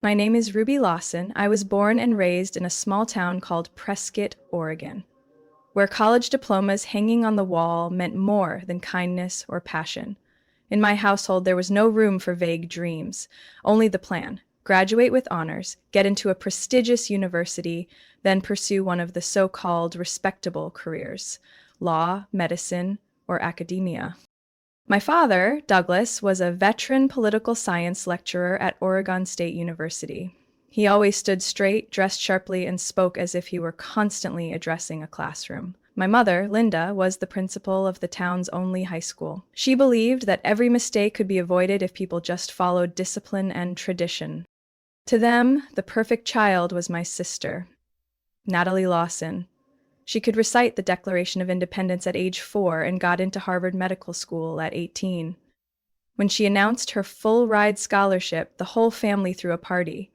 My name is Ruby Lawson. I was born and raised in a small town called Prescott, Oregon, where college diplomas hanging on the wall meant more than kindness or passion. In my household, there was no room for vague dreams, only the plan: graduate with honors, get into a prestigious university, then pursue one of the so-called respectable careers: law, medicine, or academia. My father, Douglas, was a veteran political science lecturer at Oregon State University. He always stood straight, dressed sharply, and spoke as if he were constantly addressing a classroom. My mother, Linda, was the principal of the town's only high school. She believed that every mistake could be avoided if people just followed discipline and tradition. To them, the perfect child was my sister, Natalie Lawson. She could recite the Declaration of Independence at age 4 and got into Harvard Medical School at 18. When she announced her full-ride scholarship, the whole family threw a party.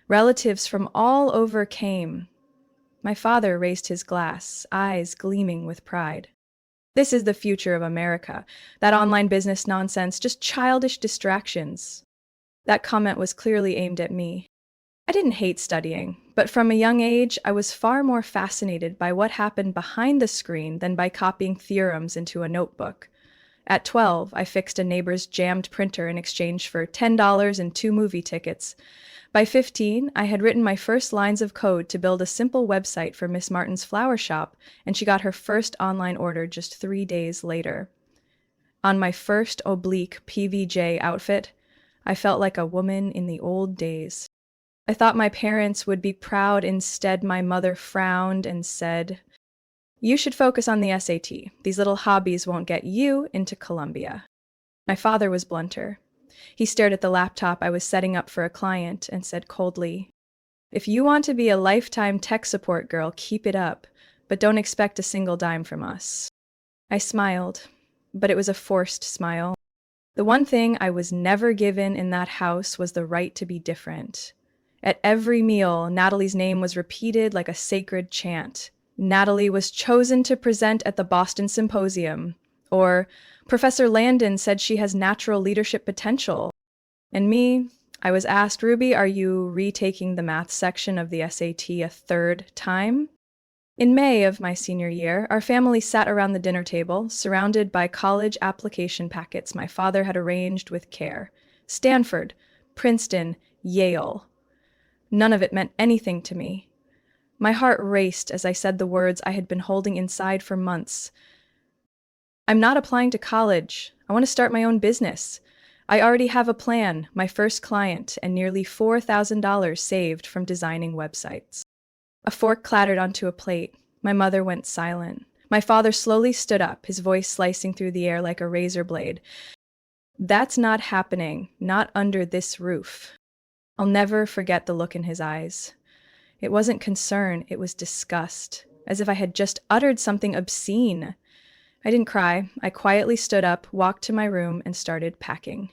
Relatives from all over came. My father raised his glass, eyes gleaming with pride. This is the future of America. That online business nonsense, just childish distractions. That comment was clearly aimed at me. I didn't hate studying, but from a young age, I was far more fascinated by what happened behind the screen than by copying theorems into a notebook. At 12, I fixed a neighbor's jammed printer in exchange for $10 and 2 movie tickets. By 15, I had written my first lines of code to build a simple website for Miss Martin's flower shop, and she got her first online order just 3 days later. On my first oblique PVJ outfit, I felt like a woman in the old days. I thought my parents would be proud. Instead, my mother frowned and said, "You should focus on the SAT. These little hobbies won't get you into Columbia." My father was blunter. He stared at the laptop I was setting up for a client and said coldly, "If you want to be a lifetime tech support girl, keep it up, but don't expect a single dime from us." I smiled, but it was a forced smile. The one thing I was never given in that house was the right to be different. At every meal, Natalie's name was repeated like a sacred chant. Natalie was chosen to present at the Boston Symposium, or Professor Landon said she has natural leadership potential. And me, I was asked, "Ruby, are you retaking the math section of the SAT a third time?" In May of my senior year, our family sat around the dinner table, surrounded by college application packets my father had arranged with care. Stanford, Princeton, Yale. None of it meant anything to me. My heart raced as I said the words I had been holding inside for months. "I'm not applying to college. I want to start my own business. I already have a plan, my first client, and nearly $4,000 saved from designing websites." A fork clattered onto a plate. My mother went silent. My father slowly stood up, his voice slicing through the air like a razor blade. "That's not happening, not under this roof." I'll never forget the look in his eyes. It wasn't concern, it was disgust, as if I had just uttered something obscene. I didn't cry. I quietly stood up, walked to my room, and started packing.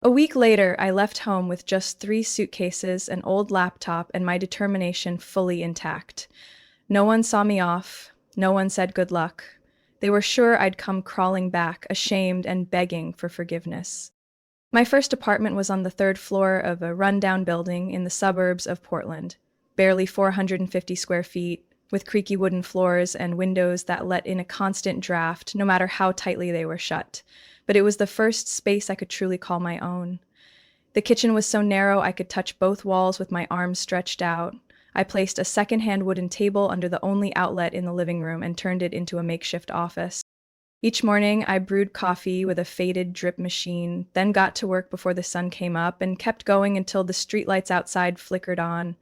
A week later, I left home with just 3 suitcases, an old laptop, and my determination fully intact. No one saw me off. No one said good luck. They were sure I'd come crawling back, ashamed and begging for forgiveness. My first apartment was on the 3rd floor of a rundown building in the suburbs of Portland, barely 450 square feet, with creaky wooden floors and windows that let in a constant draft, no matter how tightly they were shut. But it was the first space I could truly call my own. The kitchen was so narrow I could touch both walls with my arms stretched out. I placed a second-hand wooden table under the only outlet in the living room and turned it into a makeshift office. Each morning, I brewed coffee with a faded drip machine, then got to work before the sun came up and kept going until the streetlights outside flickered on.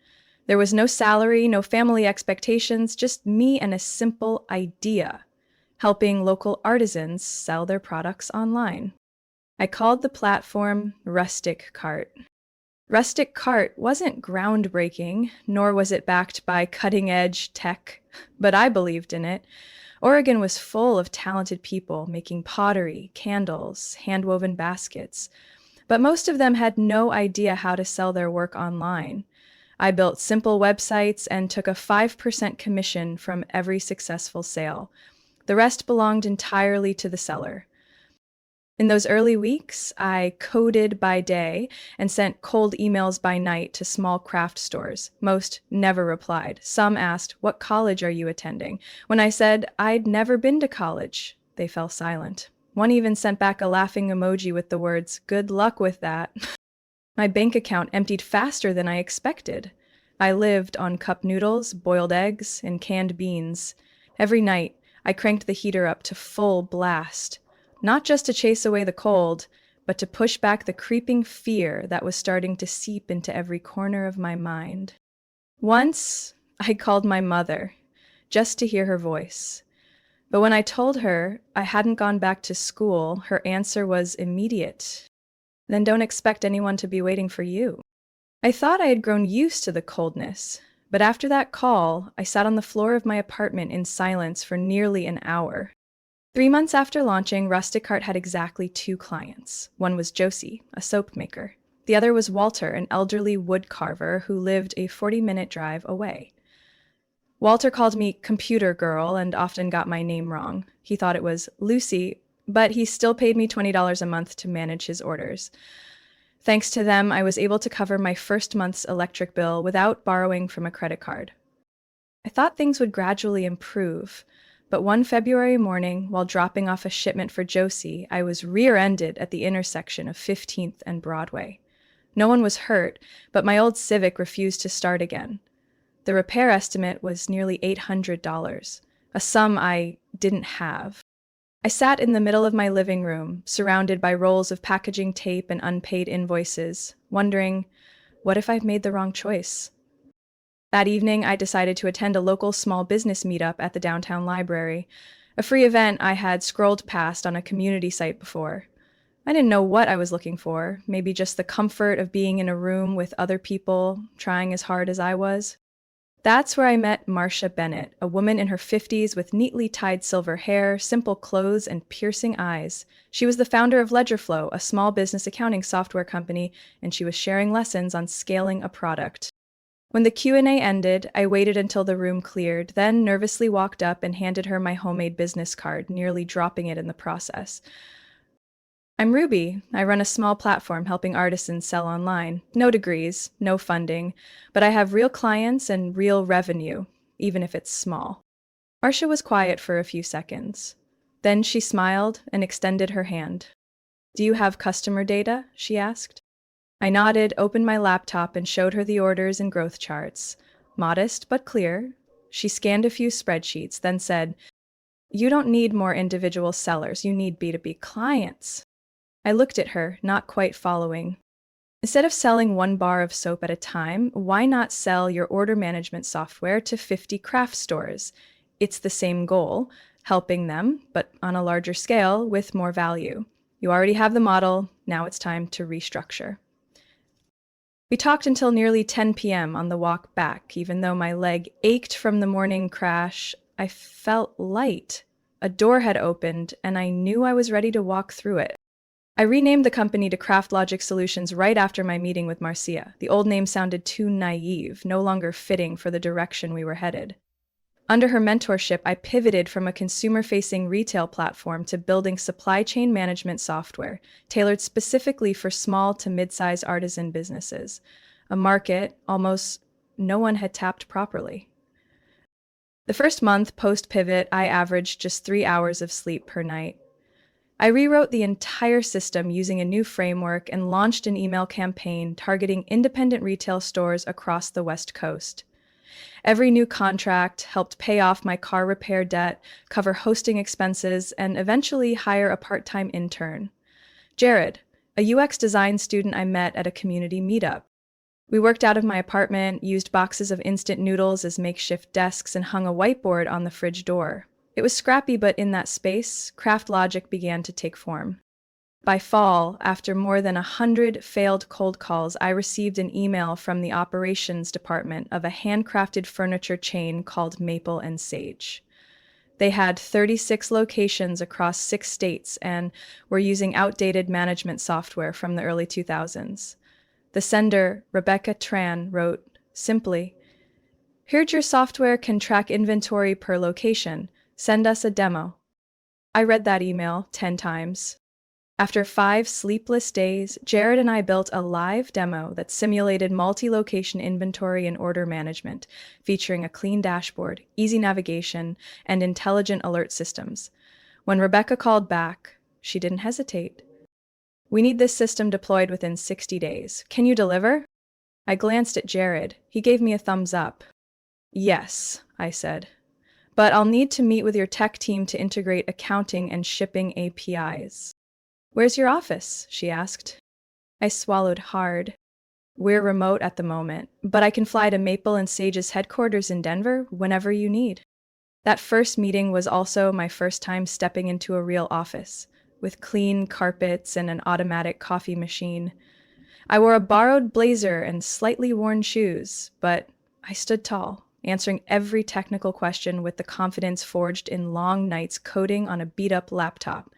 There was no salary, no family expectations, just me and a simple idea: helping local artisans sell their products online. I called the platform Rustic Cart. Rustic Cart wasn't groundbreaking, nor was it backed by cutting-edge tech, but I believed in it. Oregon was full of talented people making pottery, candles, hand-woven baskets, but most of them had no idea how to sell their work online. I built simple websites and took a 5% commission from every successful sale. The rest belonged entirely to the seller. In those early weeks, I coded by day and sent cold emails by night to small craft stores. Most never replied. Some asked, "What college are you attending?" When I said I'd never been to college, they fell silent. One even sent back a laughing emoji with the words, "Good luck with that." My bank account emptied faster than I expected. I lived on cup noodles, boiled eggs, and canned beans. Every night, I cranked the heater up to full blast, not just to chase away the cold, but to push back the creeping fear that was starting to seep into every corner of my mind. Once, I called my mother, just to hear her voice. But when I told her I hadn't gone back to school, her answer was immediate. "Then don't expect anyone to be waiting for you." I thought I had grown used to the coldness, but after that call, I sat on the floor of my apartment in silence for nearly an hour. 3 months after launching, Rustic Cart had exactly two clients. One was Josie, a soap maker. The other was Walter, an elderly wood carver who lived a 40-minute drive away. Walter called me computer girl and often got my name wrong. He thought it was Lucy, but he still paid me $20 a month to manage his orders. Thanks to them, I was able to cover my first month's electric bill without borrowing from a credit card. I thought things would gradually improve, but one February morning, while dropping off a shipment for Josie, I was rear-ended at the intersection of 15th and Broadway. No one was hurt, but my old Civic refused to start again. The repair estimate was nearly $800, a sum I didn't have. I sat in the middle of my living room, surrounded by rolls of packaging tape and unpaid invoices, wondering, what if I've made the wrong choice? That evening, I decided to attend a local small business meetup at the downtown library, a free event I had scrolled past on a community site before. I didn't know what I was looking for, maybe just the comfort of being in a room with other people, trying as hard as I was. That's where I met Marcia Bennett, a woman in her 50s with neatly tied silver hair, simple clothes, and piercing eyes. She was the founder of Ledgerflow, a small business accounting software company, and she was sharing lessons on scaling a product. When the Q&A ended, I waited until the room cleared, then nervously walked up and handed her my homemade business card, nearly dropping it in the process. "I'm Ruby. I run a small platform helping artisans sell online. No degrees, no funding, but I have real clients and real revenue, even if it's small." Marcia was quiet for a few seconds. Then she smiled and extended her hand. "Do you have customer data?" she asked. I nodded, opened my laptop, and showed her the orders and growth charts. Modest but clear. She scanned a few spreadsheets, then said, "You don't need more individual sellers, you need B2B clients." I looked at her, not quite following. "Instead of selling one bar of soap at a time, why not sell your order management software to 50 craft stores? It's the same goal, helping them, but on a larger scale with more value. You already have the model, now it's time to restructure." We talked until nearly 10 p.m. on the walk back. Even though my leg ached from the morning crash, I felt light. A door had opened, and I knew I was ready to walk through it. I renamed the company to Craft Logic Solutions right after my meeting with Marcia. The old name sounded too naive, no longer fitting for the direction we were headed. Under her mentorship, I pivoted from a consumer-facing retail platform to building supply chain management software, tailored specifically for small to mid-size artisan businesses, a market almost no one had tapped properly. The first month post-pivot, I averaged just 3 hours of sleep per night. I rewrote the entire system using a new framework and launched an email campaign targeting independent retail stores across the West Coast. Every new contract helped pay off my car repair debt, cover hosting expenses, and eventually hire a part-time intern, Jared, a UX design student I met at a community meetup. We worked out of my apartment, used boxes of instant noodles as makeshift desks, and hung a whiteboard on the fridge door. It was scrappy, but in that space, craft logic began to take form. By fall, after more than 100 failed cold calls, I received an email from the operations department of a handcrafted furniture chain called Maple and Sage. They had 36 locations across 6 states and were using outdated management software from the early 2000s. The sender, Rebecca Tran, wrote, simply, "Heard your software can track inventory per location. Send us a demo." I read that email 10 times. After 5 sleepless days, Jared and I built a live demo that simulated multi-location inventory and order management, featuring a clean dashboard, easy navigation, and intelligent alert systems. When Rebecca called back, she didn't hesitate. "We need this system deployed within 60 days. Can you deliver?" I glanced at Jared. He gave me a thumbs up. "Yes," I said. "But I'll need to meet with your tech team to integrate accounting and shipping APIs." "Where's your office?" she asked. I swallowed hard. "We're remote at the moment, but I can fly to Maple and Sage's headquarters in Denver whenever you need." That first meeting was also my first time stepping into a real office, with clean carpets and an automatic coffee machine. I wore a borrowed blazer and slightly worn shoes, but I stood tall, answering every technical question with the confidence forged in long nights coding on a beat-up laptop.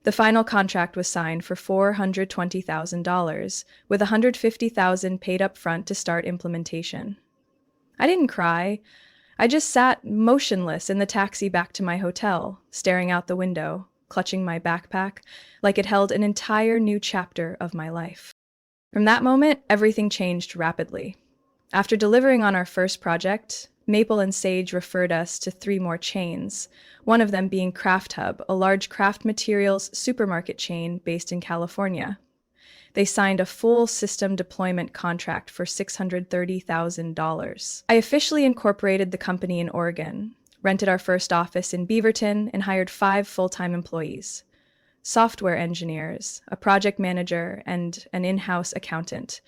The final contract was signed for $420,000, with $150,000 paid up front to start implementation. I didn't cry. I just sat motionless in the taxi back to my hotel, staring out the window, clutching my backpack like it held an entire new chapter of my life. From that moment, everything changed rapidly. After delivering on our first project, Maple and Sage referred us to 3 more chains, one of them being Craft Hub, a large craft materials supermarket chain based in California. They signed a full system deployment contract for $630,000. I officially incorporated the company in Oregon, rented our first office in Beaverton, and hired 5 full-time employees: software engineers, a project manager, and an in-house accountant.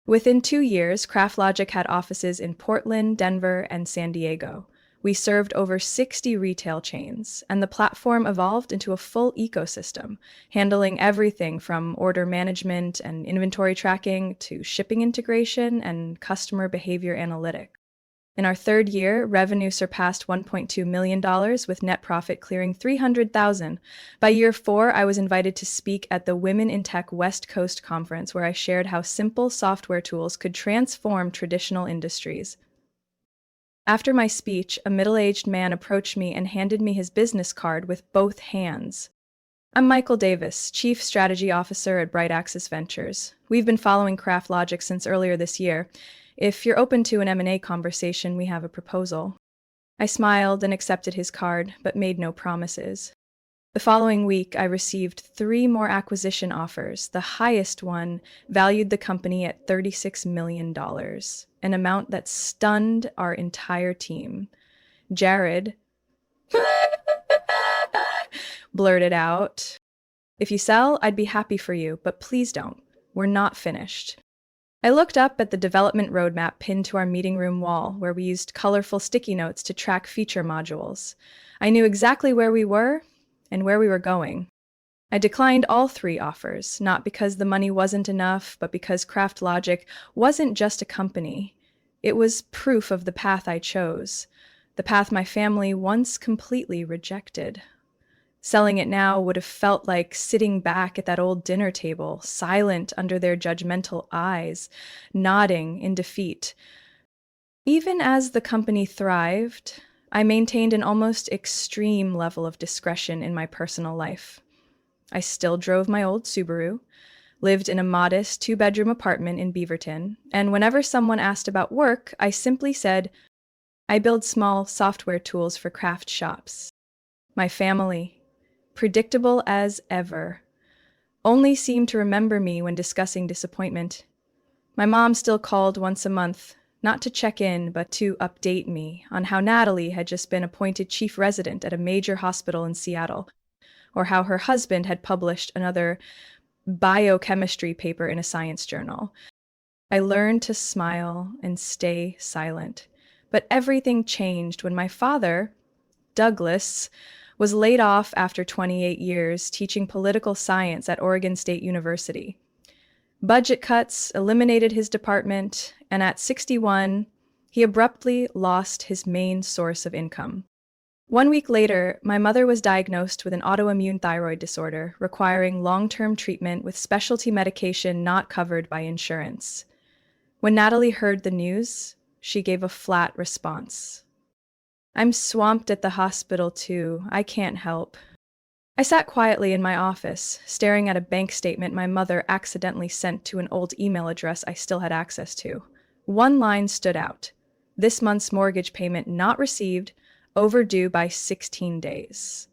Within 2 years, CraftLogic had offices in Portland, Denver, and San Diego. We served over 60 retail chains, and the platform evolved into a full ecosystem, handling everything from order management and inventory tracking to shipping integration and customer behavior analytics. In our third year, revenue surpassed $1.2 million, with net profit clearing $300,000. By year 4, I was invited to speak at the Women in Tech West Coast Conference, where I shared how simple software tools could transform traditional industries. After my speech, a middle-aged man approached me and handed me his business card with both hands. "I'm Michael Davis, Chief Strategy Officer at Bright Axis Ventures. We've been following CraftLogic since earlier this year. If you're open to an M&A conversation, we have a proposal." I smiled and accepted his card, but made no promises. The following week, I received 3 more acquisition offers. The highest one valued the company at $36 million, an amount that stunned our entire team. Jared blurted out, "If you sell, I'd be happy for you, but please don't. We're not finished." I looked up at the development roadmap pinned to our meeting room wall, where we used colorful sticky notes to track feature modules. I knew exactly where we were and where we were going. I declined all 3 offers, not because the money wasn't enough, but because CraftLogic wasn't just a company. It was proof of the path I chose, the path my family once completely rejected. Selling it now would have felt like sitting back at that old dinner table, silent under their judgmental eyes, nodding in defeat. Even as the company thrived, I maintained an almost extreme level of discretion in my personal life. I still drove my old Subaru, lived in a modest 2-bedroom apartment in Beaverton, and whenever someone asked about work, I simply said, "I build small software tools for craft shops." My family, predictable as ever, only seemed to remember me when discussing disappointment. My mom still called once a month, not to check in, but to update me on how Natalie had just been appointed chief resident at a major hospital in Seattle, or how her husband had published another biochemistry paper in a science journal. I learned to smile and stay silent, but everything changed when my father, Douglas, was laid off after 28 years teaching political science at Oregon State University. Budget cuts eliminated his department, and at 61, he abruptly lost his main source of income. 1 week later, my mother was diagnosed with an autoimmune thyroid disorder requiring long-term treatment with specialty medication not covered by insurance. When Natalie heard the news, she gave a flat response. "I'm swamped at the hospital too. I can't help." I sat quietly in my office, staring at a bank statement my mother accidentally sent to an old email address I still had access to. One line stood out: this month's mortgage payment not received, overdue by 16 days.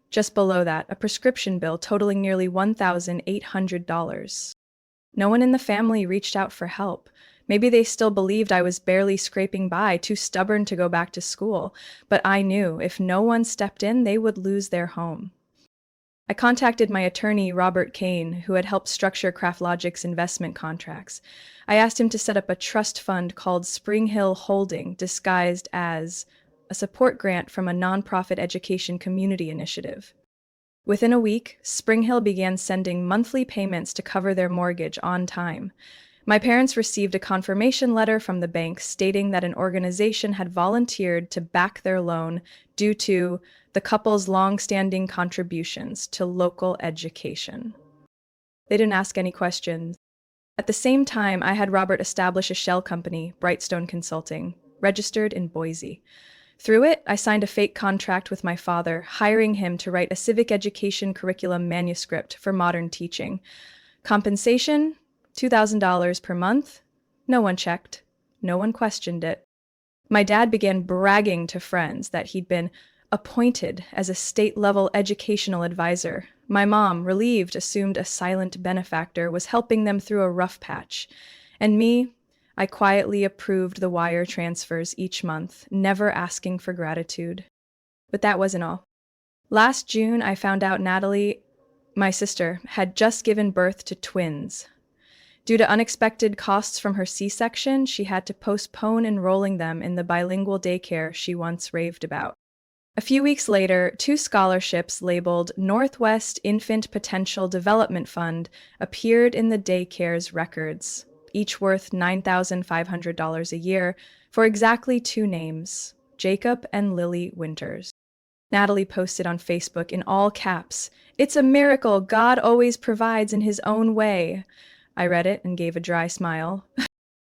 Just below that, a prescription bill totaling nearly $1,800. No one in the family reached out for help. Maybe they still believed I was barely scraping by, too stubborn to go back to school. But I knew if no one stepped in, they would lose their home. I contacted my attorney, Robert Kane, who had helped structure CraftLogic's investment contracts. I asked him to set up a trust fund called Spring Hill Holding, disguised as a support grant from a nonprofit education community initiative. Within a week, Spring Hill began sending monthly payments to cover their mortgage on time. My parents received a confirmation letter from the bank stating that an organization had volunteered to back their loan due to the couple's long-standing contributions to local education. They didn't ask any questions. At the same time, I had Robert establish a shell company, Brightstone Consulting, registered in Boise. Through it, I signed a fake contract with my father, hiring him to write a civic education curriculum manuscript for modern teaching. Compensation? $2,000 per month? No one checked. No one questioned it. My dad began bragging to friends that he'd been appointed as a state-level educational advisor. My mom, relieved, assumed a silent benefactor was helping them through a rough patch. And me, I quietly approved the wire transfers each month, never asking for gratitude. But that wasn't all. Last June, I found out Natalie, my sister, had just given birth to twins. Due to unexpected costs from her C-section, she had to postpone enrolling them in the bilingual daycare she once raved about. A few weeks later, 2 scholarships labeled Northwest Infant Potential Development Fund appeared in the daycare's records, each worth $9,500 a year, for exactly 2 names, Jacob and Lily Winters. Natalie posted on Facebook in all caps, "It's a miracle God always provides in his own way." I read it and gave a dry smile.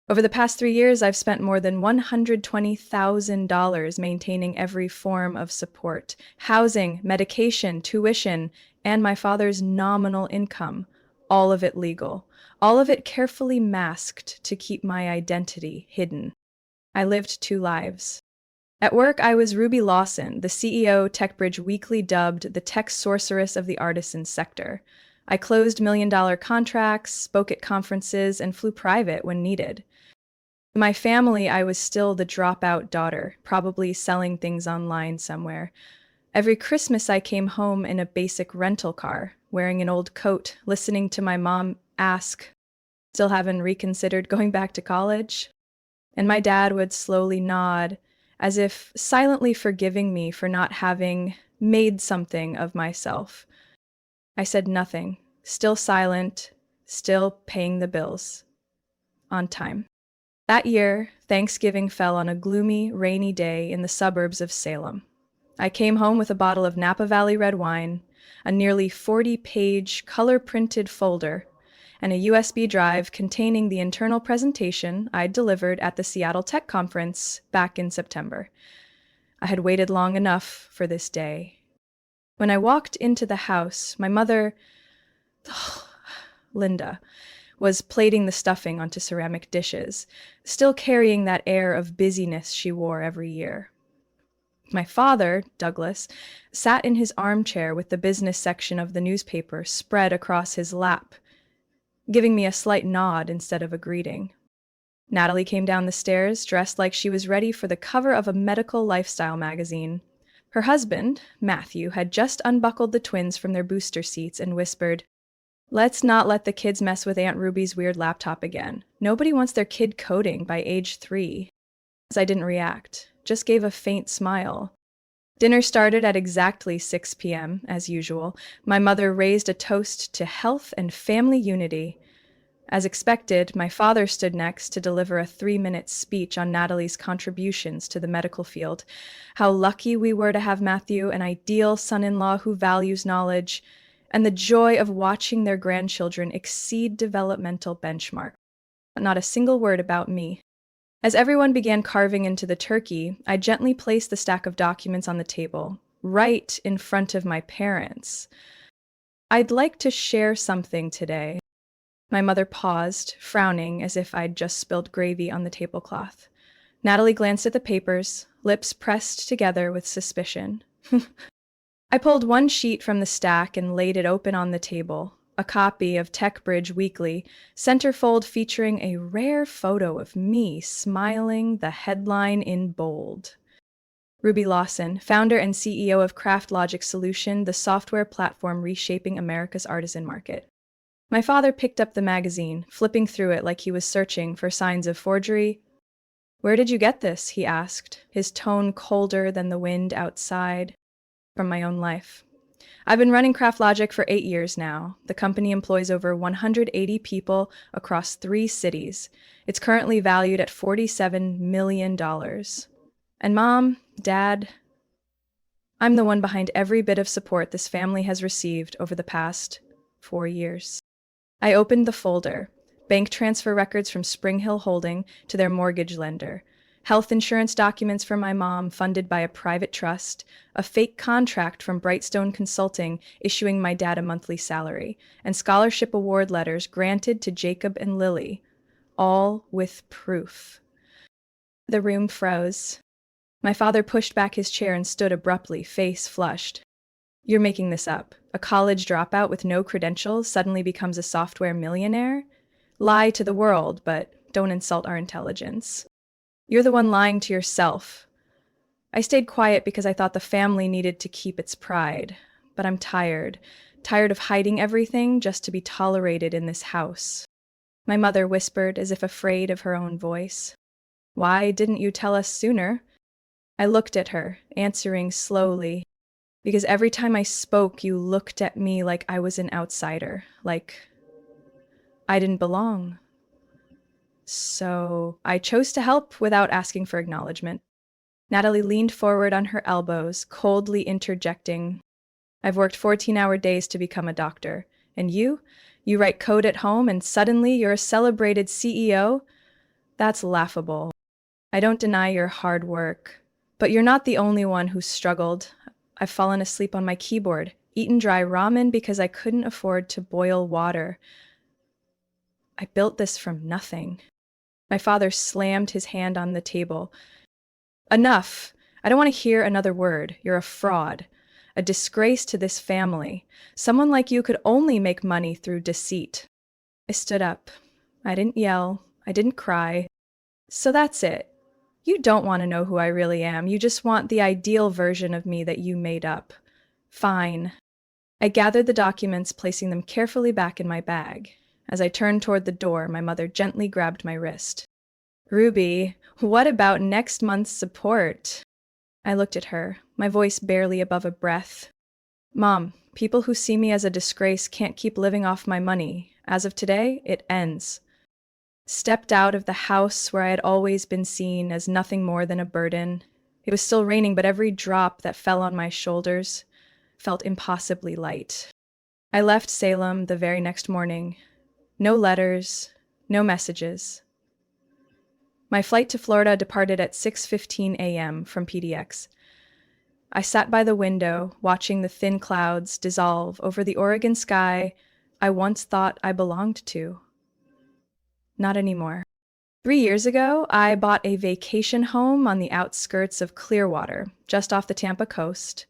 Over the past 3 years, I've spent more than $120,000 maintaining every form of support: housing, medication, tuition, and my father's nominal income. All of it legal. All of it carefully masked to keep my identity hidden. I lived 2 lives. At work, I was Ruby Lawson, the CEO TechBridge Weekly dubbed the tech sorceress of the artisan sector. I closed million-dollar contracts, spoke at conferences, and flew private when needed. In my family, I was still the dropout daughter, probably selling things online somewhere. Every Christmas, I came home in a basic rental car, wearing an old coat, listening to my mom ask, "Still haven't reconsidered going back to college?" And my dad would slowly nod, as if silently forgiving me for not having made something of myself. I said nothing, still silent, still paying the bills. On time. That year, Thanksgiving fell on a gloomy, rainy day in the suburbs of Salem. I came home with a bottle of Napa Valley red wine, a nearly 40-page color-printed folder, and a USB drive containing the internal presentation I'd delivered at the Seattle Tech Conference back in September. I had waited long enough for this day. When I walked into the house, my mother, Linda, was plating the stuffing onto ceramic dishes, still carrying that air of busyness she wore every year. My father, Douglas, sat in his armchair with the business section of the newspaper spread across his lap, giving me a slight nod instead of a greeting. Natalie came down the stairs, dressed like she was ready for the cover of a medical lifestyle magazine. Her husband, Matthew, had just unbuckled the twins from their booster seats and whispered, "Let's not let the kids mess with Aunt Ruby's weird laptop again. Nobody wants their kid coding by age 3. As I didn't react, just gave a faint smile. Dinner started at exactly 6 p.m., as usual. My mother raised a toast to health and family unity. As expected, my father stood next to deliver a 3-minute speech on Natalie's contributions to the medical field. How lucky we were to have Matthew, an ideal son-in-law who values knowledge, and the joy of watching their grandchildren exceed developmental benchmarks. But not a single word about me. As everyone began carving into the turkey, I gently placed the stack of documents on the table. right in front of my parents. I'd like to share something today. My mother paused, frowning as if I'd just spilled gravy on the tablecloth. Natalie glanced at the papers, lips pressed together with suspicion. I pulled one sheet from the stack and laid it open on the table, a copy of TechBridge Weekly, centerfold featuring a rare photo of me smiling, the headline in bold. Ruby Lawson, founder and CEO of CraftLogic Solution, the software platform reshaping America's artisan market. My father picked up the magazine, flipping through it like he was searching for signs of forgery. "Where did you get this?" he asked, his tone colder than the wind outside. "From my own life. I've been running CraftLogic for 8 years now. The company employs over 180 people across 3 cities. It's currently valued at $47 million. And Mom, Dad, I'm the one behind every bit of support this family has received over the past 4 years." I opened the folder. Bank transfer records from Spring Hill Holding to their mortgage lender. Health insurance documents for my mom funded by a private trust. A fake contract from Brightstone Consulting issuing my dad a monthly salary. And scholarship award letters granted to Jacob and Lily. All with proof. The room froze. My father pushed back his chair and stood abruptly, face flushed. "You're making this up. A college dropout with no credentials suddenly becomes a software millionaire? Lie to the world, but don't insult our intelligence. You're the one lying to yourself." I stayed quiet because I thought the family needed to keep its pride. But I'm tired. Tired of hiding everything just to be tolerated in this house. My mother whispered, as if afraid of her own voice. "Why didn't you tell us sooner?" I looked at her, answering slowly. "Because every time I spoke, you looked at me like I was an outsider, like I didn't belong. So I chose to help without asking for acknowledgement." Natalie leaned forward on her elbows, coldly interjecting, "I've worked 14-hour days to become a doctor. And you write code at home and suddenly you're a celebrated CEO? That's laughable. I don't deny your hard work. But you're not the only one who's struggled. I've fallen asleep on my keyboard, eaten dry ramen because I couldn't afford to boil water. I built this from nothing." My father slammed his hand on the table. "Enough! I don't want to hear another word. You're a fraud. A disgrace to this family. Someone like you could only make money through deceit." I stood up. I didn't yell. I didn't cry. "So that's it. You don't want to know who I really am. You just want the ideal version of me that you made up. Fine." I gathered the documents, placing them carefully back in my bag. As I turned toward the door, my mother gently grabbed my wrist. "Ruby, what about next month's support?" I looked at her, my voice barely above a breath. "Mom, people who see me as a disgrace can't keep living off my money. As of today, it ends." Stepped out of the house where I had always been seen as nothing more than a burden. It was still raining, but every drop that fell on my shoulders felt impossibly light. I left Salem the very next morning. No letters, no messages. My flight to Florida departed at 6:15 a.m. from PDX. I sat by the window, watching the thin clouds dissolve over the Oregon sky I once thought I belonged to. Not anymore. 3 years ago, I bought a vacation home on the outskirts of Clearwater, just off the Tampa coast.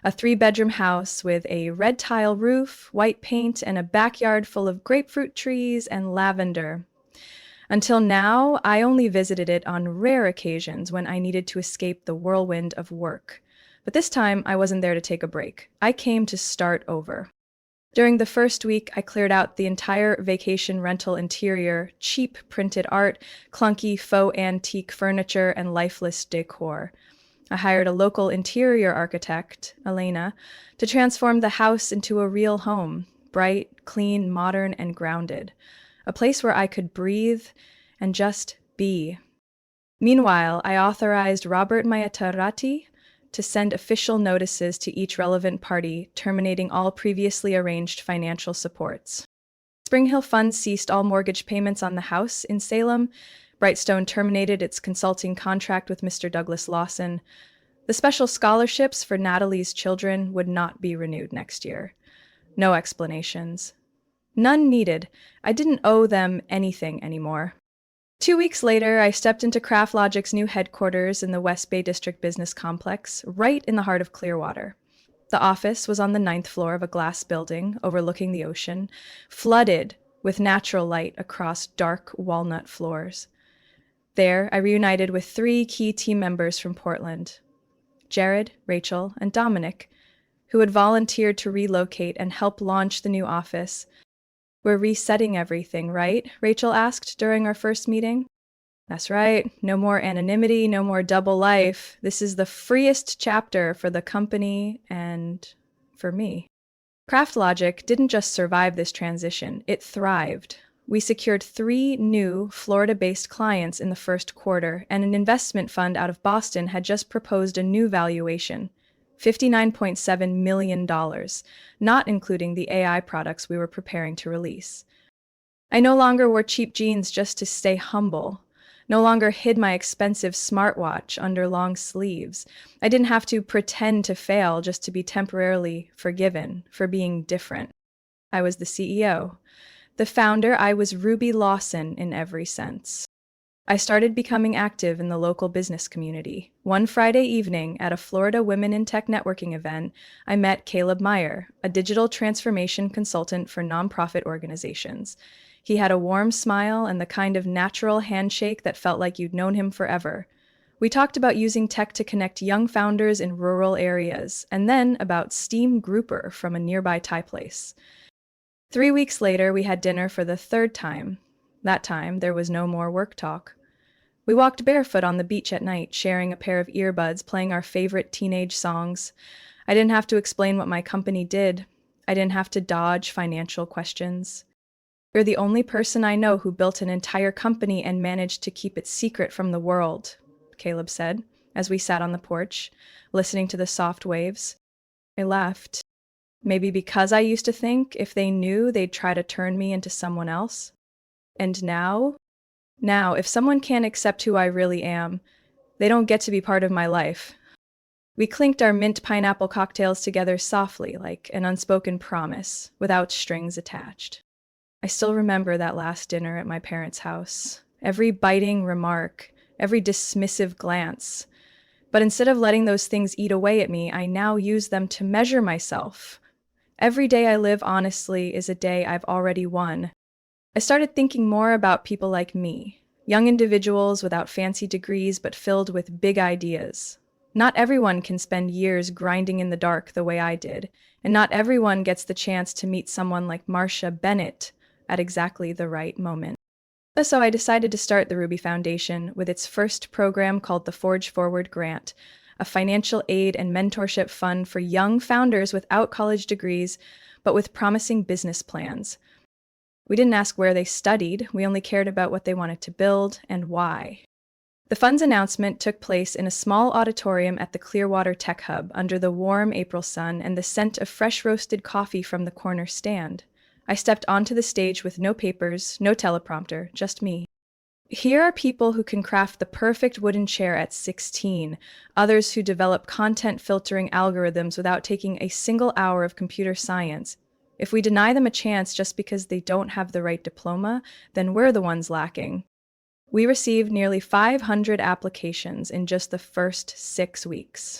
A 3-bedroom house with a red tile roof, white paint, and a backyard full of grapefruit trees and lavender. Until now, I only visited it on rare occasions when I needed to escape the whirlwind of work. But this time, I wasn't there to take a break. I came to start over. During the first week, I cleared out the entire vacation rental interior, cheap printed art, clunky faux antique furniture, and lifeless decor. I hired a local interior architect, Elena, to transform the house into a real home, bright, clean, modern, and grounded. A place where I could breathe and just be. Meanwhile, I authorized Robert Mayatarati to send official notices to each relevant party, terminating all previously arranged financial supports. Spring Hill Funds ceased all mortgage payments on the house in Salem. Brightstone terminated its consulting contract with Mr. Douglas Lawson. The special scholarships for Natalie's children would not be renewed next year. No explanations. None needed. I didn't owe them anything anymore. 2 weeks later, I stepped into CraftLogic's new headquarters in the West Bay District Business Complex, right in the heart of Clearwater. The office was on the ninth floor of a glass building overlooking the ocean, flooded with natural light across dark walnut floors. There, I reunited with three key team members from Portland: Jared, Rachel, and Dominic, who had volunteered to relocate and help launch the new office. "We're resetting everything, right?" Rachel asked during our first meeting. "That's right. No more anonymity, no more double life. This is the freest chapter for the company and for me." CraftLogic didn't just survive this transition, it thrived. We secured 3 new Florida-based clients in the first quarter, and an investment fund out of Boston had just proposed a new valuation, $59.7 million, not including the AI products we were preparing to release. I no longer wore cheap jeans just to stay humble. No longer hid my expensive smartwatch under long sleeves. I didn't have to pretend to fail just to be temporarily forgiven for being different. I was the CEO. The founder, I was Ruby Lawson in every sense. I started becoming active in the local business community. One Friday evening at a Florida Women in Tech networking event, I met Caleb Meyer, a digital transformation consultant for nonprofit organizations. He had a warm smile and the kind of natural handshake that felt like you'd known him forever. We talked about using tech to connect young founders in rural areas, and then about steam grouper from a nearby Thai place. 3 weeks later, we had dinner for the third time. That time, there was no more work talk. We walked barefoot on the beach at night, sharing a pair of earbuds, playing our favorite teenage songs. I didn't have to explain what my company did. I didn't have to dodge financial questions. "You're the only person I know who built an entire company and managed to keep it secret from the world," Caleb said, as we sat on the porch, listening to the soft waves. I laughed. Maybe because I used to think if they knew, they'd try to turn me into someone else. And now, if someone can't accept who I really am, they don't get to be part of my life. We clinked our mint pineapple cocktails together softly, like an unspoken promise, without strings attached. I still remember that last dinner at my parents' house. Every biting remark, every dismissive glance. But instead of letting those things eat away at me, I now use them to measure myself. Every day I live honestly is a day I've already won. I started thinking more about people like me, young individuals without fancy degrees but filled with big ideas. Not everyone can spend years grinding in the dark the way I did, and not everyone gets the chance to meet someone like Marcia Bennett at exactly the right moment. So I decided to start the Ruby Foundation with its first program called the Forge Forward Grant, a financial aid and mentorship fund for young founders without college degrees, but with promising business plans. We didn't ask where they studied, we only cared about what they wanted to build and why. The fund's announcement took place in a small auditorium at the Clearwater Tech Hub under the warm April sun and the scent of fresh roasted coffee from the corner stand. I stepped onto the stage with no papers, no teleprompter, just me. Here are people who can craft the perfect wooden chair at 16, others who develop content filtering algorithms without taking a single hour of computer science. If we deny them a chance just because they don't have the right diploma, then we're the ones lacking. We received nearly 500 applications in just the first 6 weeks.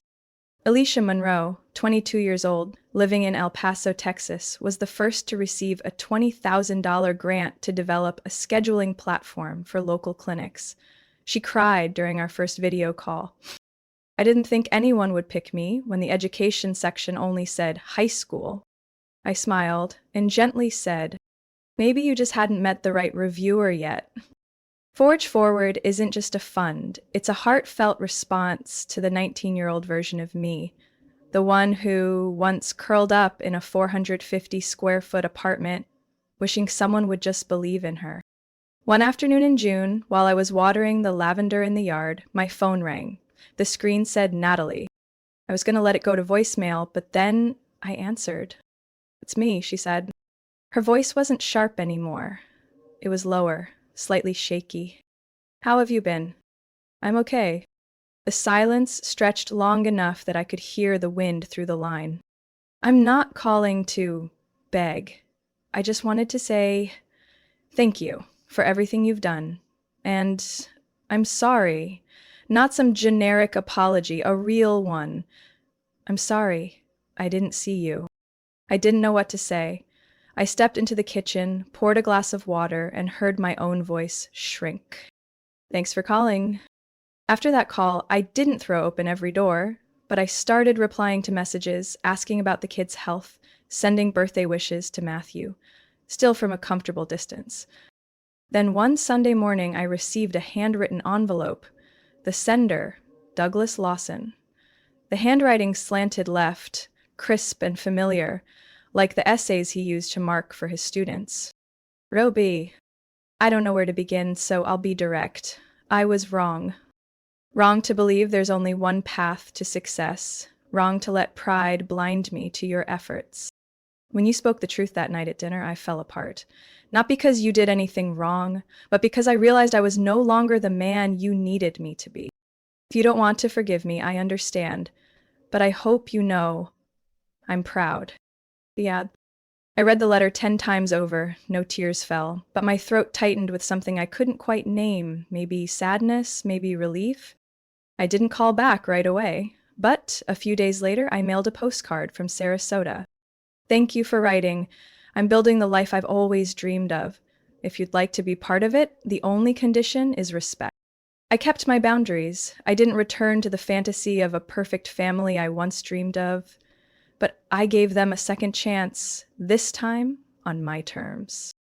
Alicia Monroe, 22 years old, living in El Paso, Texas, was the first to receive a $20,000 grant to develop a scheduling platform for local clinics. She cried during our first video call. I didn't think anyone would pick me when the education section only said high school. I smiled and gently said, "Maybe you just hadn't met the right reviewer yet." Forge Forward isn't just a fund, it's a heartfelt response to the 19-year-old version of me, the one who once curled up in a 450 square foot apartment, wishing someone would just believe in her. One afternoon in June, while I was watering the lavender in the yard, my phone rang. The screen said Natalie. I was going to let it go to voicemail, but then I answered. "It's me," she said. Her voice wasn't sharp anymore. It was lower, slightly shaky. "How have you been?" "I'm okay." The silence stretched long enough that I could hear the wind through the line. I'm not calling to beg. I just wanted to say thank you for everything you've done. And I'm sorry. Not some generic apology, a real one. I'm sorry. I didn't see you. I didn't know what to say. I stepped into the kitchen, poured a glass of water, and heard my own voice shrink. Thanks for calling. After that call, I didn't throw open every door, but I started replying to messages, asking about the kids' health, sending birthday wishes to Matthew, still from a comfortable distance. Then one Sunday morning, I received a handwritten envelope. The sender, Douglas Lawson. The handwriting slanted left, crisp and familiar, like the essays he used to mark for his students. Roby, I don't know where to begin, so I'll be direct. I was wrong. Wrong to believe there's only one path to success. Wrong to let pride blind me to your efforts. When you spoke the truth that night at dinner, I fell apart. Not because you did anything wrong, but because I realized I was no longer the man you needed me to be. If you don't want to forgive me, I understand. But I hope you know I'm proud. Yeah. I read the letter 10 times over. No tears fell, but my throat tightened with something I couldn't quite name. Maybe sadness, maybe relief. I didn't call back right away, but a few days later, I mailed a postcard from Sarasota. Thank you for writing. I'm building the life I've always dreamed of. If you'd like to be part of it, the only condition is respect. I kept my boundaries. I didn't return to the fantasy of a perfect family I once dreamed of, but I gave them a second chance, this time on my terms.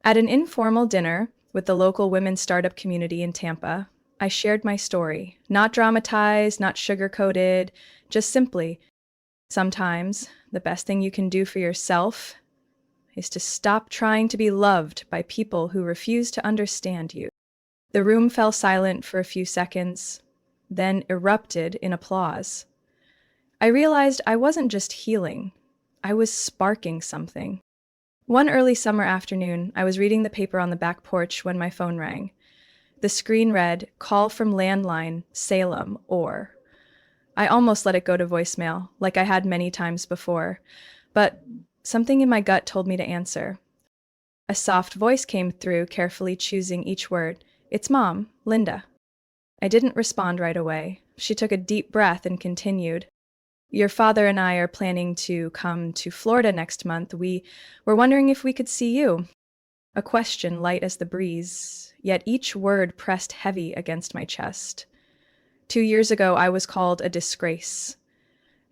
At an informal dinner with the local women's startup community in Tampa, I shared my story, not dramatized, not sugar-coated, just simply, sometimes the best thing you can do for yourself is to stop trying to be loved by people who refuse to understand you. The room fell silent for a few seconds, then erupted in applause. I realized I wasn't just healing, I was sparking something. One early summer afternoon, I was reading the paper on the back porch when my phone rang. The screen read, "Call from landline, Salem, or." I almost let it go to voicemail, like I had many times before, but something in my gut told me to answer. A soft voice came through, carefully choosing each word. "It's Mom, Linda." I didn't respond right away. She took a deep breath and continued. "Your father and I are planning to come to Florida next month. We were wondering if we could see you." A question light as the breeze, yet each word pressed heavy against my chest. 2 years ago, I was called a disgrace,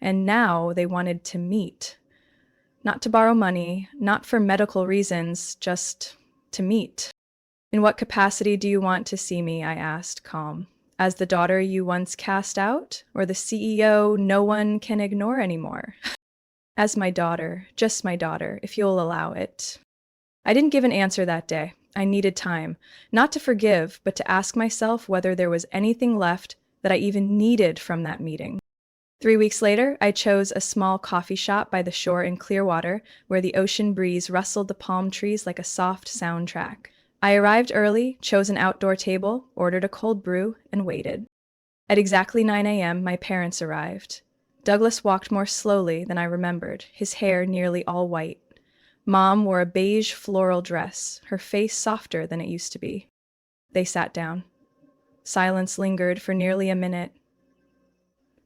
and now they wanted to meet. Not to borrow money, not for medical reasons, just to meet. "In what capacity do you want to see me?" I asked, calm. "As the daughter you once cast out, or the CEO no one can ignore anymore?" "As my daughter, just my daughter, if you'll allow it." I didn't give an answer that day. I needed time, not to forgive, but to ask myself whether there was anything left that I even needed from that meeting. 3 weeks later, I chose a small coffee shop by the shore in Clearwater, where the ocean breeze rustled the palm trees like a soft soundtrack. I arrived early, chose an outdoor table, ordered a cold brew, and waited. At exactly 9 a.m., my parents arrived. Douglas walked more slowly than I remembered, his hair nearly all white. Mom wore a beige floral dress, her face softer than it used to be. They sat down. Silence lingered for nearly a minute.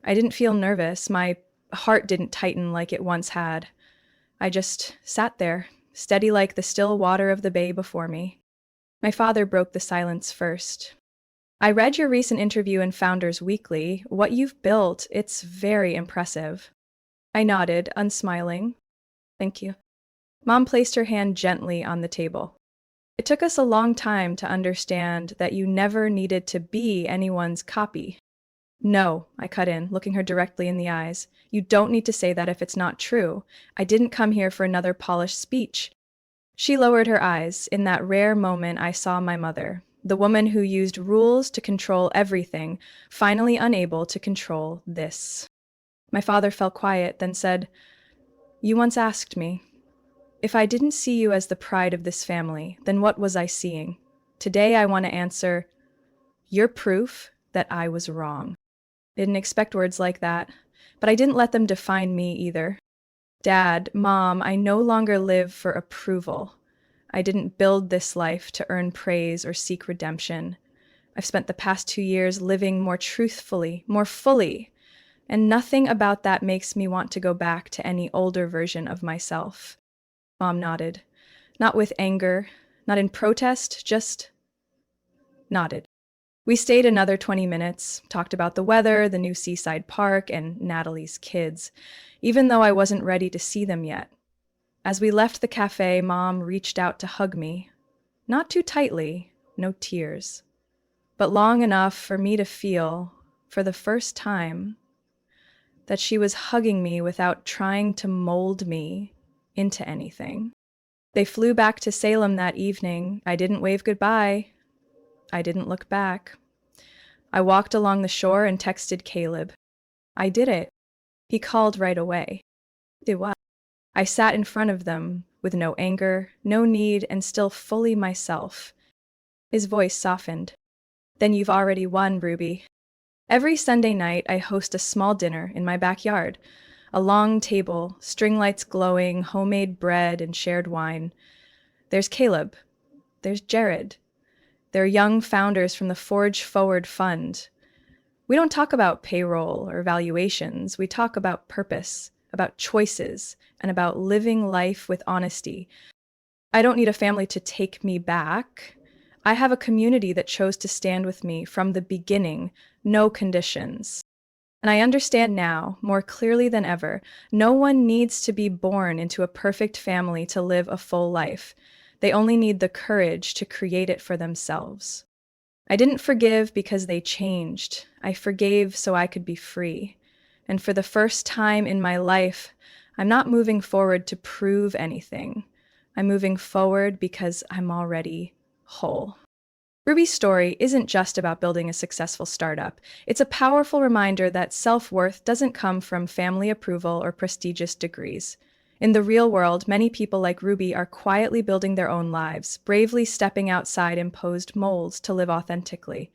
I didn't feel nervous. My heart didn't tighten like it once had. I just sat there, steady like the still water of the bay before me. My father broke the silence first. "I read your recent interview in Founders Weekly. What you've built, it's very impressive." I nodded, unsmiling. "Thank you." Mom placed her hand gently on the table. "It took us a long time to understand that you never needed to be anyone's copy." "No," I cut in, looking her directly in the eyes. "You don't need to say that if it's not true. I didn't come here for another polished speech." She lowered her eyes. In that rare moment, I saw my mother, the woman who used rules to control everything, finally unable to control this. My father fell quiet, then said, "You once asked me, if I didn't see you as the pride of this family, then what was I seeing? Today I want to answer, you're proof that I was wrong." Didn't expect words like that, but I didn't let them define me either. Dad, Mom, I no longer live for approval. I didn't build this life to earn praise or seek redemption. I've spent the past 2 years living more truthfully, more fully, and nothing about that makes me want to go back to any older version of myself. Mom nodded. Not with anger, not in protest, just nodded. We stayed another 20 minutes, talked about the weather, the new seaside park, and Natalie's kids, even though I wasn't ready to see them yet. As we left the cafe, Mom reached out to hug me. Not too tightly, no tears, but long enough for me to feel, for the first time, that she was hugging me without trying to mold me into anything. They flew back to Salem that evening. I didn't wave goodbye. I didn't look back. I walked along the shore and texted Caleb. I did it. He called right away. Did what? I sat in front of them with no anger, no need, and still fully myself. His voice softened. Then you've already won, Ruby. Every Sunday night, I host a small dinner in my backyard. A long table, string lights glowing, homemade bread, and shared wine. There's Caleb. There's Jared. They're young founders from the Forge Forward Fund. We don't talk about payroll or valuations. We talk about purpose, about choices, and about living life with honesty. I don't need a family to take me back. I have a community that chose to stand with me from the beginning, no conditions. And I understand now, more clearly than ever, no one needs to be born into a perfect family to live a full life. They only need the courage to create it for themselves. I didn't forgive because they changed. I forgave so I could be free. And for the first time in my life, I'm not moving forward to prove anything. I'm moving forward because I'm already whole. Ruby's story isn't just about building a successful startup. It's a powerful reminder that self-worth doesn't come from family approval or prestigious degrees. In the real world, many people like Ruby are quietly building their own lives, bravely stepping outside imposed molds to live authentically.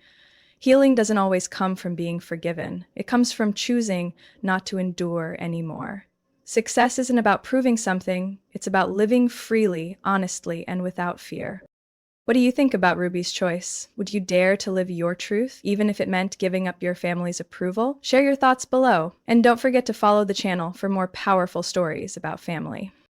Healing doesn't always come from being forgiven. It comes from choosing not to endure anymore. Success isn't about proving something. It's about living freely, honestly, and without fear. What do you think about Ruby's choice? Would you dare to live your truth, even if it meant giving up your family's approval? Share your thoughts below, and don't forget to follow the channel for more powerful stories about family.